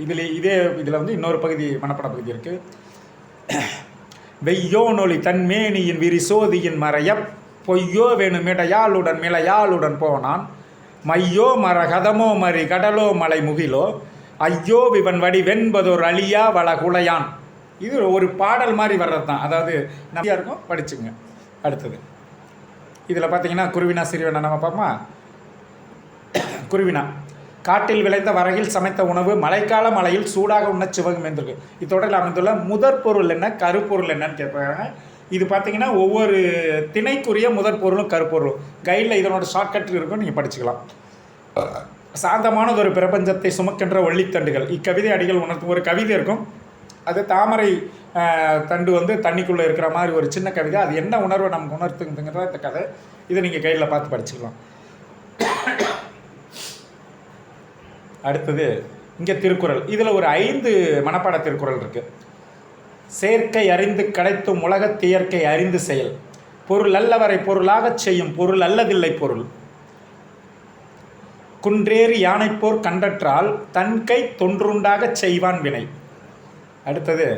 Speaker 1: இதில் வந்து இன்னொரு பகுதி மனப்பாட பகுதி இருக்குது. வெய்யோ நொலி தன்மேனியின் விரிசோதியின் மறைய பொய்யோ வேணுமிடையாளுடன் மிளையாளுடன் போனான் மையோ மர கதமோ மறி கடலோ மலை முகிலோ ஐயோ விவன் வடி வெண்பதோர் அழியா வளகுலையான். இது ஒரு பாடல் மாதிரி வர்றது தான். அதாவது நிறையா இருக்கும், படிச்சுங்க. அடுத்தது இதில் பார்த்தீங்கன்னா குருவினா சிறுவினா நம்ம பார்ப்போமா. குருவினா காட்டில் விளைந்த வரையில் சமைத்த உணவு மழைக்கால மழையில் சூடாக உண்ண சிவகம் இருந்திருக்கு. இத்தொடரில் அமைந்துள்ள முதற் பொருள் என்ன, கருப்பொருள் என்னன்னு கேட்பாங்க. இது பார்த்தீங்கன்னா ஒவ்வொரு திணைக்குரிய முதற் பொருளும் கருப்பொருளும் கைடில் இதனோட ஷார்ட்கட் இருக்கும், நீங்கள் படிச்சுக்கலாம். சாந்தமானது ஒரு பிரபஞ்சத்தை சுமக்கின்ற ஒல்லித்தண்டுகள். இக்கவிதை அடிகள் உணர்த்தும் ஒரு கவிதை இருக்கும். அது தாமரை தண்டு வந்து தண்ணிக்குள்ளே இருக்கிற மாதிரி ஒரு சின்ன கவிதை. அது என்ன உணர்வை நமக்கு உணர்த்துங்கிறத இந்த கதை. இதை நீங்கள் கைடில் பார்த்து படிச்சுக்கலாம். அடுத்தது இங்கே திருக்குறள். இதில் ஒரு 5 மனப்பாட திருக்குறள் இருக்குது. சேர்க்கை அறிந்து கிடைத்தும் உலகத் இயற்கை அறிந்து செயல், பொருள் அல்லவரை பொருளாகச் செய்யும் பொருள் அல்லதில்லை பொருள், குன்றேறி யானைப்போர் கண்டற்றால் தன்கை தொன்றுண்டாகச் செய்வான் வினை. அடுத்தது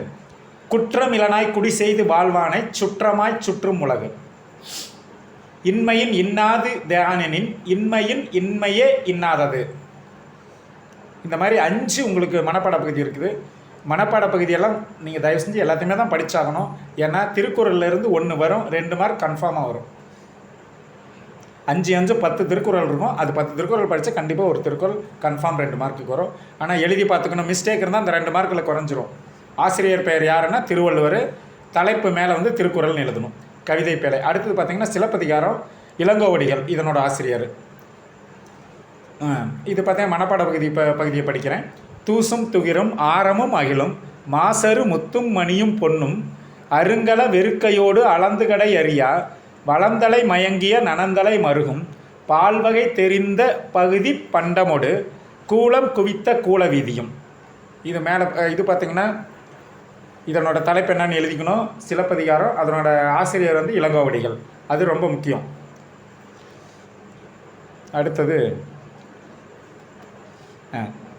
Speaker 1: குற்றம் இலனாய் குடி செய்து வாழ்வானை சுற்றமாய் சுற்றும் உலகு, இன்மையின் இன்னாது தியானனின் இன்மையின் இன்மையே இன்னாதது. இந்த மாதிரி 5 உங்களுக்கு மனப்பாட பகுதி இருக்குது. மனப்பாட பகுதியெல்லாம் நீங்கள் தயவு செஞ்சு எல்லாத்தையுமே தான் படித்தாகணும். ஏன்னா திருக்குறள்லேருந்து 1 வரும், 2 மார்க் கன்ஃபார்மாக வரும். 5 10 திருக்குறள் இருக்கும். அது 10 திருக்குறள் படித்தா கண்டிப்பாக ஒரு திருக்குறள் கன்ஃபார்ம் 2 மார்க்குக்கு வரும். ஆனால் எழுதி பார்த்துக்கணும், மிஸ்டேக் இருந்தால் அந்த 2 மார்க்கில் குறைஞ்சிரும். ஆசிரியர் பெயர் யாருன்னா திருவள்ளுவர், தலைப்பு மேலே வந்து திருக்குறள்னு எழுதணும், கவிதை பேழை. அடுத்தது பார்த்திங்கன்னா சிலப்பதிகாரம், இளங்கோவடிகள் இதனோட ஆசிரியர். இது பார்த்தீங்கன்னா மனப்பாட பகுதியை படிக்கிறேன். தூசும் துகிரும் ஆரமும் அகிலும் மாசரு முத்தும் மணியும் பொன்னும் அருங்கல வெறுக்கையோடு அளந்துகடை அறியா வளந்தலை மயங்கிய நனந்தலை மருகும் பால்வகை தெரிந்த பகுதி பண்டமொடு கூலம் குவித்த கூல வீதியும். இது மேலே இது பார்த்திங்கன்னா இதனோட தலைப்பு என்னன்னு எழுதிக்கணும். சிலப்பதிகாரம், அதனோட ஆசிரியர் வந்து இளங்கோவடிகள். அது ரொம்ப முக்கியம். அடுத்தது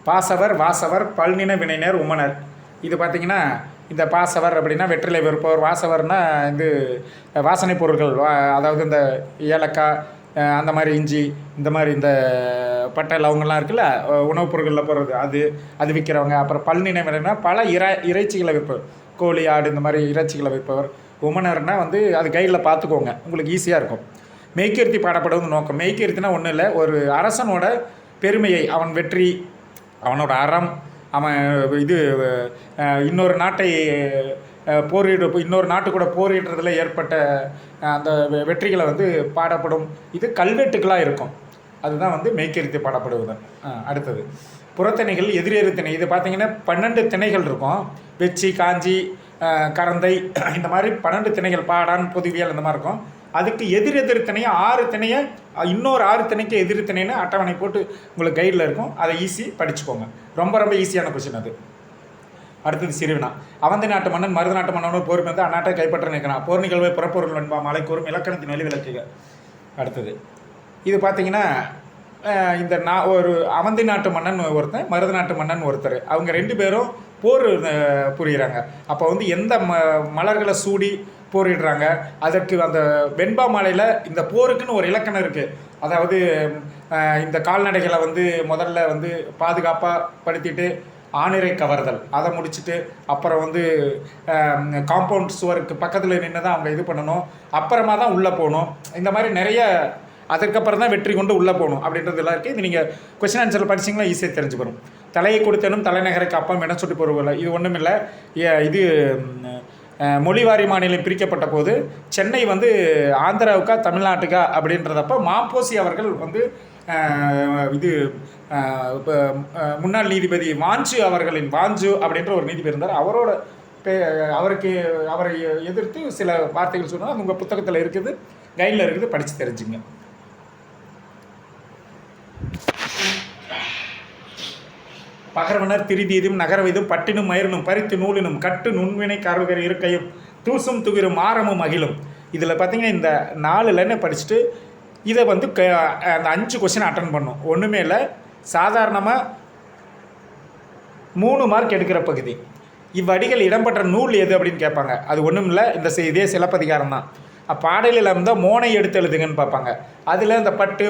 Speaker 1: பாசவர் வாசவர் பல்நின வினைஞர் உமனர். இது பார்த்திங்கன்னா இந்த பாசவர் அப்படின்னா வெற்றிலை வெறுப்பவர், வாசவர்னா இது வாசனை பொருட்கள், அதாவது இந்த ஏலக்காய் அந்த மாதிரி இஞ்சி இந்த மாதிரி இந்த பட்டை லவங்கள்லாம் இருக்குல்ல உணவுப் பொருட்களில் போடுறது, அது விற்கிறவங்க. அப்புறம் பல்நினை வினைனா பல இறைச்சிகளை விற்பவர், கோழி ஆடு இந்த மாதிரி இறைச்சிகளை விற்பவர். உமனர்னால் வந்து அது கையில் பார்த்துக்கோங்க, உங்களுக்கு ஈஸியாக இருக்கும். மெய்கீர்த்தி பாடப்படுவது நோக்கம். மெய்கீர்த்தினா ஒன்றும் இல்லை, ஒரு அரசனோட பெருமையை, அவன் வெற்றி, அவனோட அறம், அவன் இது இன்னொரு நாட்டை இன்னொரு நாட்டு கூட போரிடுறதுல ஏற்பட்ட அந்த வெற்றிகளை வந்து பாடப்படும். இது கல்வெட்டுக்களாக இருக்கும். அதுதான் வந்து மெய்கீர்த்தி பாடப்படுவது. அடுத்தது புறத்திணைகள் எதிரேறு திணை. இது பார்த்திங்கன்னா 12 திணைகள் இருக்கும். வெச்சி, காஞ்சி, கரந்தை இந்த மாதிரி 12 திணைகள், பாடான், பொதுவியல் இந்த மாதிரி இருக்கும். அதுக்கு எதிர் திணையை 6 திணையை இன்னொரு 6 திணைக்கு எதிர் திணைன்னு அட்டவணை போட்டு உங்களுக்கு கைடில் இருக்கும். அதை ஈஸி படிச்சுக்கோங்க. ரொம்ப ஈஸியான கொஸ்டின் அது. அடுத்தது சிறுவினா. அவந்தி நாட்டு மன்னன் மருத நாட்டு மன்னனோடு போர் வந்து அந்நாட்டை கைப்பற்ற நிற்கிறான். போர் நிகழ்வை புறப்பொருள் வெண்பா மலை கூறும் இலக்கணத்தின் வழி விளக்குக. அடுத்தது இது பார்த்திங்கன்னா இந்த ஒரு அவந்தி நாட்டு மன்னன் ஒருத்தன், மருத நாட்டு மன்னன் ஒருத்தர். அவங்க 2 பேரும் போர் புரிகிறாங்க. அப்போ வந்து எந்த மலர்களை சூடி போரிடுறாங்க, அதற்கு அந்த வெண்பா மாலையில் இந்த போருக்குன்னு ஒரு இலக்கணம் இருக்குது. அதாவது இந்த கால்நடைகளை வந்து முதல்ல வந்து பாதுகாப்பாக படுத்திட்டு ஆணிரை கவர்தல், அதை முடிச்சுட்டு அப்புறம் வந்து காம்பவுண்ட் சுவருக்கு பக்கத்தில் நின்று தான் அவங்க இது பண்ணணும், அப்புறமா தான் உள்ளே போகணும். இந்த மாதிரி நிறைய, அதுக்கப்புறம் தான் வெற்றி கொண்டு உள்ளே போகணும் அப்படின்றதுலாம் இருக்குது. இது நீங்கள் கொஸ்டின் ஆன்சரில் படிச்சிங்கன்னா ஈஸியாக தெரிஞ்சு வரும். தலையை கொடுத்தனும் தலைநகருக்கு அப்பம் என சுட்டி போடுவதில்லை. இது ஒன்றும் இல்லை. இது மொழிவாரி மாநிலம் பிரிக்கப்பட்ட போது சென்னை வந்து ஆந்திராவுக்கா தமிழ்நாட்டுக்கா அப்படின்றதப்போ மாப்போசி அவர்கள் வந்து இது முன்னாள் நீதிபதி வாஞ்சு அப்படின்ற ஒரு நீதிபதி இருந்தார். அவரை எதிர்த்து சில வார்த்தைகள் சொன்னால் அது உங்கள் புத்தகத்தில் இருக்குது, கைடில் இருக்குது, படித்து தெரிஞ்சுங்க. பகர்வனர் திரிதீதும் நகரவைதும் பட்டினும் மயிரனும் பறித்து நூலினும் கட்டு நுண்வினை கருகர் இருக்கையும் தூசும் துகிரும் ஆரமும் அகிலும். இதில் பார்த்தீங்கன்னா இந்த 4 லைனை படிச்சுட்டு இதை வந்து அந்த 5 கொஸ்டின் அட்டன் பண்ணும். ஒன்றுமே இல்லை, சாதாரணமாக 3 மார்க் எடுக்கிற பகுதி. இவ்வடிகள் இடம்பெற்ற நூல் எது அப்படின்னு கேட்பாங்க. அது ஒன்றும் இல்லை, இதே சிலப்பதிகாரம் தான். பாடலில் இருந்தால் மோனை எடுத்து எழுதுங்கன்னு பார்ப்பாங்க. அதில் இந்த பட்டு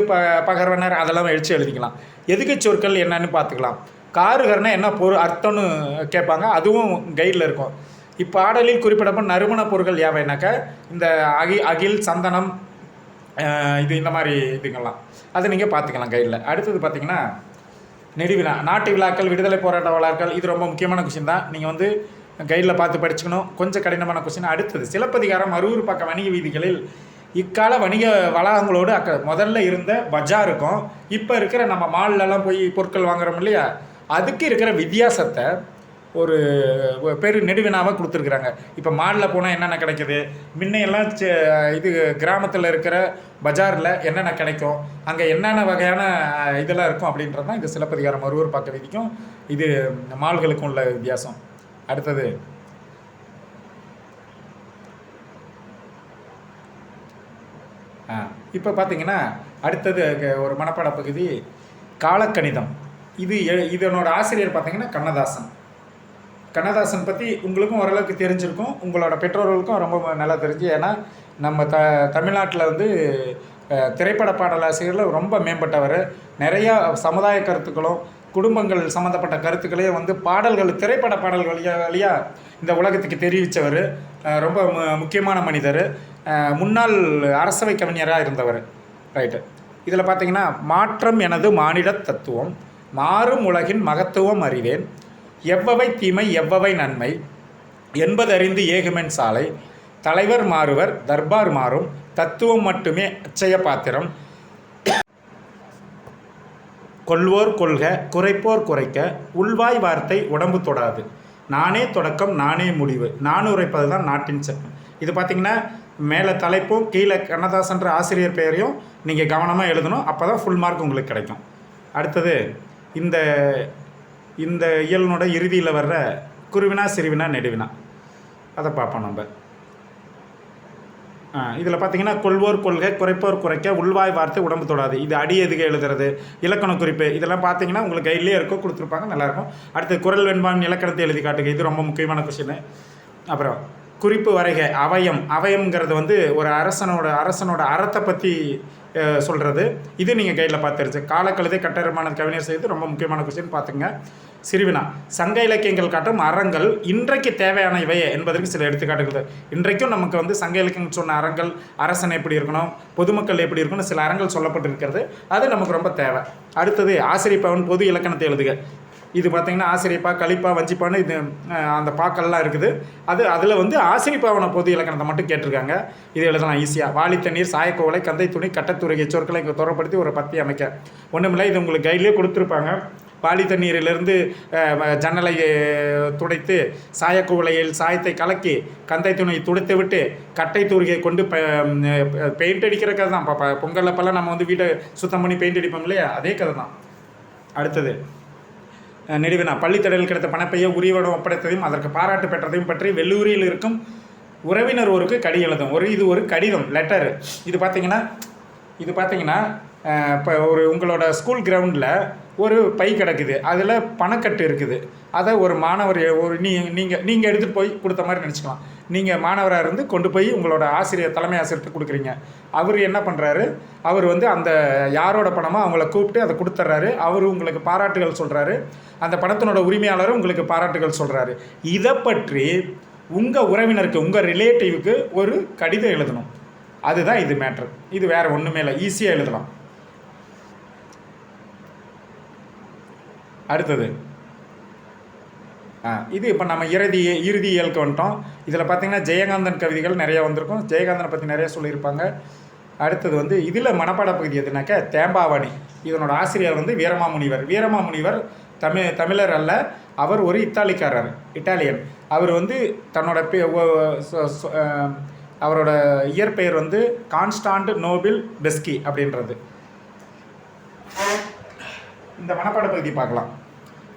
Speaker 1: பகர்வனர் அதெல்லாம் எழுதிக்கலாம். எதுக்கு சொற்கள் என்னன்னு பார்த்துக்கலாம். காருகர்னா என்ன பொருள் அர்த்தம்னு கேட்பாங்க, அதுவும் கைடில் இருக்கும். இப்பாடலில் குறிப்பிடப்படும் நறுமண பொருட்கள் யாவைனாக்கா இந்த அகில் சந்தனம் இந்த மாதிரி இதுங்கெல்லாம் அதை நீங்கள் பார்த்துக்கலாம் கைடில். அடுத்தது பார்த்திங்கன்னா நெடுவினா, நாட்டு விழாக்கள், விடுதலை போராட்ட வரலாறுகள், இது ரொம்ப முக்கியமான கொஷின் தான். நீங்கள் கைடில் பார்த்து படிச்சுக்கணும். கொஞ்சம் கடினமான கொஷின். அடுத்தது சிலப்பதிகாரம் 60 பக்க வணிக வீதிகளில் இக்கால வணிக வளாகங்களோடு முதல்ல இருந்த பஜாருக்கும் இப்போ இருக்கிற நம்ம மால்லலாம் போய் பொருட்கள் வாங்குறோம் இல்லையா, அதுக்கு இருக்கிற வித்தியாசத்தை ஒரு நெடுவினாவாக கொடுத்துருக்குறாங்க. இப்போ மாலில் போனால் என்னென்ன கிடைக்குது, முன்னையெல்லாம் இது கிராமத்தில் இருக்கிற பஜாரில் என்னென்ன கிடைக்கும், அங்கே என்னென்ன வகையான இதெல்லாம் இருக்கும் அப்படின்றது தான் இது சிலப்பதிகாரம் 60 பக்க வீதிக்கும் இது மால்களுக்கும் உள்ள வித்தியாசம். அடுத்தது இப்போ பார்த்தீங்கன்னா அடுத்தது ஒரு மனப்பாட பகுதி காலக்கணிதம். இதனோட ஆசிரியர் பார்த்தீங்கன்னா கண்ணதாசன். கண்ணதாசன் பற்றி உங்களுக்கும் ஓரளவுக்கு தெரிஞ்சிருக்கும், உங்களோட பெற்றோர்களுக்கும் ரொம்ப நல்லா தெரிஞ்சு. ஏன்னா நம்ம தமிழ்நாட்டில் திரைப்பட பாடலாசிரியர்கள் ரொம்ப மேம்பட்டவர். நிறையா சமுதாய கருத்துக்களும் குடும்பங்கள் சம்மந்தப்பட்ட கருத்துக்களையும் பாடல்கள், திரைப்பட பாடல்கள் வழியாக இந்த உலகத்துக்கு தெரிவித்தவர். ரொம்ப முக்கியமான மனிதர். முன்னாள் அரசவை கவிஞராக இருந்தவர். ரைட்டு. இதில் பார்த்தீங்கன்னா மாற்றம் எனது மானிட தத்துவம், மாறும் உலகின் மகத்துவம் அறிவேன், எவ்வவை தீமை எவ்வவை நன்மை என்பதறிந்து ஏகுமென் சாலை, தலைவர் மாறுவர் தர்பார் மாறும், தத்துவம் மட்டுமே அச்சய பாத்திரம், கொள்வோர் கொள்க குறைப்போர் குறைக்க, உள்வாய் வார்த்தை உடம்பு தொடாது, நானே தொடக்கம் நானே முடிவு, நான் உரைப்பது தான் நாட்டின் சட்டம். இது பார்த்திங்கன்னா மேலே தலைப்பும் கீழே கண்ணதாசன்ற ஆசிரியர் பெயரையும் நீங்கள் கவனமாக எழுதணும். அப்போ தான் ஃபுல் மார்க் உங்களுக்கு கிடைக்கும். அடுத்தது இந்த இயலினோட இறுதியில் வர்ற குருவினா சிறுவினா நெடுவினா அதை பார்ப்போம் நம்ம. இதில் பார்த்தீங்கன்னா கொள்வோர் கொள்கை குறைப்போர் குறைக்க, உள்வாய் வார்த்தை உடம்பு தொடாது, இது அடி எதுக எழுதுறது, இலக்கண குறிப்பு, இதெல்லாம் பார்த்தீங்கன்னா உங்களுக்கு கையிலே இருக்கும், கொடுத்துருப்பாங்க, நல்லாயிருக்கும். அடுத்து குரல் வெண்பான் இலக்கணத்தை எழுதி காட்டுங்க, இது ரொம்ப முக்கியமான கொஷின். அப்புறம் குறிப்பு வரைக அவயம்ங்கிறது ஒரு அரசனோட அறத்தை பற்றி சொல்கிறது. இது நீங்கள் கையில் பார்த்துருச்சு. காலக்கழுதை கட்டரமான கவிஞர் செய்து ரொம்ப முக்கியமான கொஸ்டின் பார்த்துங்க. சிறுவினா சங்க இலக்கியங்கள் காட்டும் அறங்கள் இன்றைக்கு தேவையான இவை என்பதற்கு சில எடுத்துக்காட்டுகள். இன்றைக்கும் நமக்கு சங்க இலக்கியங்கள் சொன்ன அறங்கள், அரசன் எப்படி இருக்கணும், பொதுமக்கள் எப்படி இருக்கணும், சில அறங்கள் சொல்லப்பட்டிருக்கிறது. அது நமக்கு ரொம்ப தேவை. அடுத்தது ஆசிரியப்பவன் பொது இலக்கணத்தை எழுதுக. இது பார்த்திங்கன்னா ஆசிரியப்பா, கலிப்பா, வஞ்சிப்பான்னு இது அந்த பாக்கள்லாம் இருக்குது. அதில் ஆசிரியப்பாவனை பொது இலக்கணத்தை மட்டும் கேட்டிருக்காங்க. இது எழுதலாம் ஈஸியாக. வாளித்தண்ணீர், சாயக்கோவலை, கந்தை துணி, கட்டத்துறை சொற்களை தொடர்படுத்தி ஒரு பத்தி அமைக்க. ஒன்றுமில்லை, இது உங்களுக்கு கையிலே கொடுத்துருப்பாங்க. வாளி தண்ணீரிலிருந்து ஜன்னலை துடைத்து, சாயக்கூவலையில் சாயத்தை கலக்கி, கந்தை துணியை துடைத்து விட்டு, கட்டை தூரிகை கொண்டு பெயிண்ட் அடிக்கிற கதை தான். பொங்கல் அப்பெல்லாம் நம்ம வீட்டை சுத்தம் பண்ணி பெயிண்ட் அடிப்போம் இல்லையா, அதே கதை தான். அடுத்தது நெடுவினா பள்ளித்தடையில் கிடைத்த பணப்பையை உரியவிடம் ஒப்படைத்ததையும் அதற்கு பாராட்டு பெற்றதையும் பற்றி வெள்ளூரியில் இருக்கும் உறவினர் ஒருக்கு கடி எழுதும். இது ஒரு கடிதம், லெட்டரு. இது பார்த்தீங்கன்னா இப்போ உங்களோட ஸ்கூல் கிரவுண்டில் ஒரு பை கிடக்குது, அதில் பணக்கட்டு இருக்குது. அதை ஒரு மாணவர் நீங்கள் எடுத்துகிட்டு போய் கொடுத்த மாதிரி நினச்சிக்கலாம். நீங்கள் மாணவராக இருந்து கொண்டு போய் உங்களோட தலைமை ஆசிரியர்கிட்ட கொடுக்குறீங்க. அவர் என்ன பண்ணுறாரு, அவர் அந்த யாரோட பணமோ அவங்கள கூப்பிட்டு அதை கொடுத்துட்றாரு. அவர் உங்களுக்கு பாராட்டுகள் சொல்கிறாரு. அந்த பணத்தினோட உரிமையாளரும் உங்களுக்கு பாராட்டுகள் சொல்கிறாரு. இதை பற்றி உங்கள் உறவினருக்கு, உங்கள் ரிலேட்டிவுக்கு ஒரு கடிதம் எழுதணும். அதுதான் இது மேட்ரு. இது வேறு ஒன்றுமே இல்லை, ஈஸியாக எழுதலாம். அடுத்தது இது இப்போ நம்ம இறுதி இயலுக்கு வந்துட்டோம். இதில் பார்த்திங்கன்னா ஜெயகாந்தன் கவிதைகள் நிறையா வந்திருக்கும். ஜெயகாந்தனை பற்றி நிறையா சொல்லியிருப்பாங்க. அடுத்தது இதில் மனப்பாட பகுதி எதுனாக்கா தேம்பாவணி. இதனோட ஆசிரியர் வீரமாமுனிவர். வீரமாமுனிவர் தமிழர் அல்ல, அவர் ஒரு இட்டாலியன். அவர் தன்னோட அவரோட இயற்பெயர் கான்ஸ்டாண்ட் நோபில் பெஸ்கி அப்படின்றது. இந்த மனப்பாட பகுதி பார்க்கலாம்.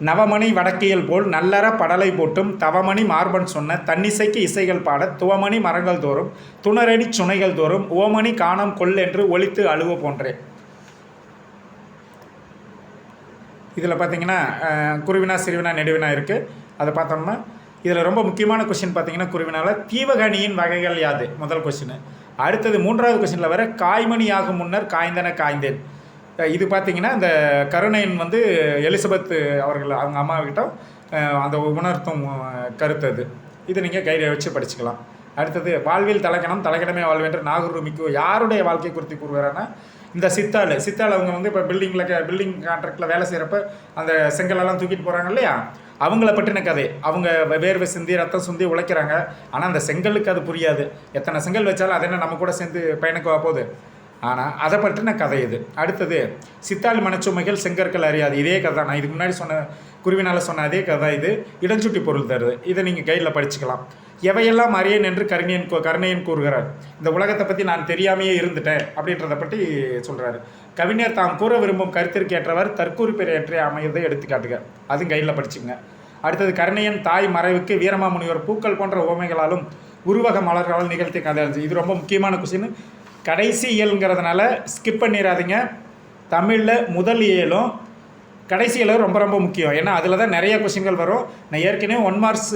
Speaker 1: நவமணி வடக்கியல் போல் நல்லற படலை போட்டும் தவமணி மார்பன் சொன்ன தன்னிசைக்கு இசைகள் பாட துவமணி மரங்கள் தோறும் துணரணி சுனைகள் தோறும் ஓமணி காணம் கொல் என்று ஒலித்து அழுவ போன்றே. இதில் பார்த்தீங்கன்னா குருவினா சிறுவினா நெடுவினா இருக்குது. அதை பார்த்தோம்னா இதில் ரொம்ப முக்கியமான கொஷின் பார்த்தீங்கன்னா குருவினால தீவகணியின் வகைகள் யாது முதல் கொஷின். அடுத்தது 3வது கொஷினில் வர காய்மணி ஆகும் முன்னர் காய்ந்தன காய்ந்தேன். இது பார்த்தீங்கன்னா இந்த கருணையன் வந்து எலிசபெத் அவர்கள் அவங்க அம்மாக்கிட்ட அந்த உணர்த்தும் கருத்து அது. இது நீங்கள் கையில் வச்சு படிச்சுக்கலாம். அடுத்தது வாழ்வில் தலைக்கணம் தலைக்கணமே வாழ்வென்று நாகூர் மிக்கு யாருடைய வாழ்க்கை குறித்து கூறுகிறான்னா இந்த சித்தாள் அவங்க வந்து இப்போ பில்டிங் கான்ட்ராக்டில் வேலை செய்கிறப்ப அந்த செங்கலெல்லாம் தூக்கிட்டு போகிறாங்க இல்லையா, அவங்கள பற்றின கதை. அவங்க வேர்வை சிந்தி ரத்தம் சிந்தி உழைக்கிறாங்க. ஆனால் அந்த செங்கலுக்கு அது புரியாது. எத்தனை செங்கல் வச்சாலும் அது என்ன நம்ம கூட சேர்ந்து பயணிக்க போகுது. ஆனால் அதை பற்றின கதை இது. அடுத்தது சித்தாள் மனச்சுமைகள் செங்கற்கள் அறியாது. இதே கதை தான் நான் இதுக்கு முன்னாடி சொன்ன குருவினால் சொன்ன அதே கதை இது. இடஞ்சுட்டி பொருள் தருது. இதை நீங்கள் கையில் படிச்சுக்கலாம். எவையெல்லாம் அறியேன் என்று கருணையன் கூறுகிறார். இந்த உலகத்தை பற்றி நான் தெரியாமையே இருந்துட்டேன் அப்படின்றத பற்றி சொல்கிறாரு. கவிஞர் தாம் கூற விரும்பும் கருத்திற்கு ஏற்றவர் தற்கூறிப்பெயர் ஏற்ற அமையதை எடுத்துக்காட்டுக. அதுவும் கையில் படிச்சுங்க. அடுத்தது கருணையன் தாய் மறைவுக்கு வீரமாமுனிவர் பூக்கள் போன்ற ஓமைகளாலும் உருவக மலர்களால் நிகழ்த்திய கதை. இது ரொம்ப முக்கியமான கொஸ்டின். கடைசி இயல்ங்கிறதுனால ஸ்கிப் பண்ணிடாதீங்க. தமிழில் முதல் இயலும் கடைசி இயலும் ரொம்ப ரொம்ப முக்கியம். ஏன்னா அதில் தான் நிறைய கொஸ்டின்கள் வரும். நான் ஏற்கனவே 1 மார்க்ஸ்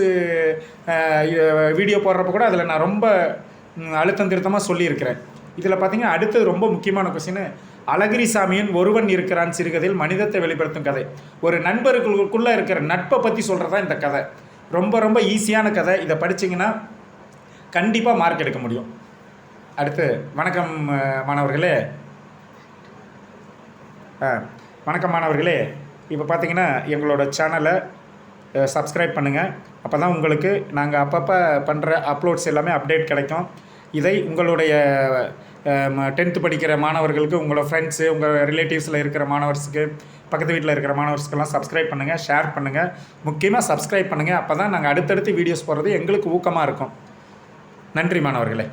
Speaker 1: வீடியோ போடுறப்ப கூட அதில் நான் ரொம்ப அழுத்தம் திருத்தமாக சொல்லியிருக்கிறேன். இதில் பார்த்தீங்கன்னா அடுத்தது ரொம்ப முக்கியமான கொஸ்டின். அழகிரிசாமியின் ஒருவன் இருக்கிறான் சிறுகதையில் மனிதத்தை வெளிப்படுத்தும் கதை. ஒரு நண்பர்களுக்குள்ளே இருக்கிற நட்பை பற்றி சொல்கிறதா இந்த கதை. ரொம்ப ரொம்ப ஈஸியான கதை. இதை படிச்சிங்கன்னா கண்டிப்பாக மார்க் எடுக்க முடியும். அடுத்து வணக்கம் மாணவர்களே. வணக்கம் மாணவர்களே. இப்போ பார்த்தீங்கன்னா எங்களோட சேனலை சப்ஸ்கிரைப் பண்ணுங்கள். அப்போ தான் உங்களுக்கு நாங்கள் அப்பப்போ பண்ணுற அப்லோட்ஸ் எல்லாமே அப்டேட் கிடைக்கும். இதை உங்களுடைய 10th படிக்கிற மாணவர்களுக்கு, உங்களோட ஃப்ரெண்ட்ஸு, உங்கள் ரிலேட்டிவ்ஸில் இருக்கிற மாணவர்ஸுக்கு, பக்கத்து வீட்டில் இருக்கிற மாணவர்ஸ்க்கெல்லாம் சப்ஸ்கிரைப் பண்ணுங்கள், ஷேர் பண்ணுங்கள். முக்கியமாக சப்ஸ்கிரைப் பண்ணுங்கள். அப்போ தான் நாங்கள் அடுத்தடுத்து வீடியோஸ் போடுறது எங்களுக்கு ஊக்கமாக இருக்கும். நன்றி மாணவர்களே.